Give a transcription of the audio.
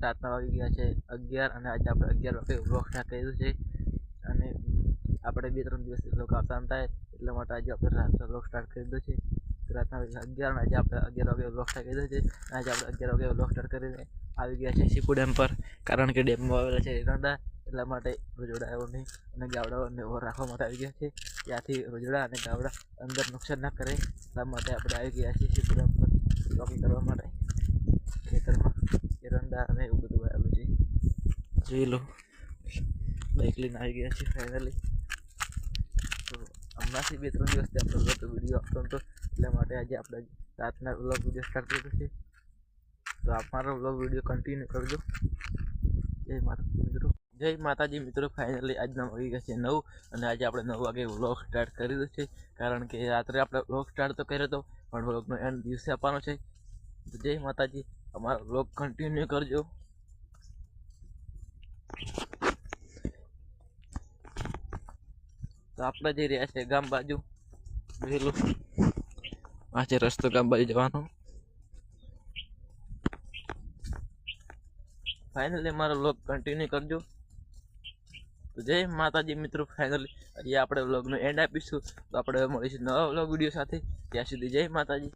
રાતના વાગી ગયા છે 11 અને આજે આપણે 11 વાગે વ્લોગ સ્ટાર્ટ કર્યું છે અને આપણે 2-3 દિવસથી વ્લોગ આવતા નતા એટલા માટે આજે આપણે રાતના વ્લોગ સ્ટાર્ટ કરી દીધો છે. રાતના 11 અને આજે આપણે 11 વાગે વ્લોગ સ્ટાર્ટ કર્યો છે. આજે આપણે 11 વાગે વ્લોગ સ્ટાર્ટ કરીને આવી ગયા છે શીપુ ડેમ પર, કારણ કે ડેમમાં આવેલા છે એરંડા, એટલા માટે રોજોડાઓને અને ગાવડાઓને ઓર રાખવા માટે આવી ગયા છે. ત્યાંથી રોજડા અને ગાવડા અંદર નુકસાન ના કરે એટલા માટે આપણે આવી ગયા છીએ શીપુ ડેમ પર વ્લોગિંગ કરવા માટે. ખેતરમાં એરંડા અને એવું બધું આવેલું છે. જોઈ લો, બાઇક લઈને આવી ગયા છે ફાઇનલી. તો હમણાંથી 2-3 દિવસથી આપણો વિડીયો આપતો હતો એટલા માટે આજે આપણે રાતના વ્લોગ વિડીયો સ્ટાર્ટ કર્યો છે. તો અમારો વ્લોગ વિડીયો કન્ટિન્યુ કરજો. જય માતાજી મિત્રો. ફાઇનલી આજના વાગી ગયા છે 9 અને આજે આપણે 9 વાગે વ્લોગ સ્ટાર્ટ કરી દીધો છે, કારણ કે રાત્રે આપણે વ્લોગ સ્ટાર્ટ તો કર્યો હતો પણ વ્લોગનો એન્ડ દિવસે આપવાનો છે. તો જય માતાજી, અમારો વ્લોગ કન્ટિન્યુ કરજો. તો આપણે જઈ રહ્યા છે ગામ બાજુ. જોઈ લો, આ છે રસ્તો ગામ બાજુ જવાનો. ફાઇનલી અમારો વ્લોગ કન્ટિન્યુ કરજો. તો જય માતાજી મિત્રો. ફાઇનલી આજે આપણે વ્લોગનો એન્ડ આપીશું. તો આપણે મળીશું નવા વ્લોગ વિડીયો સાથે. ત્યાં સુધી જય માતાજી.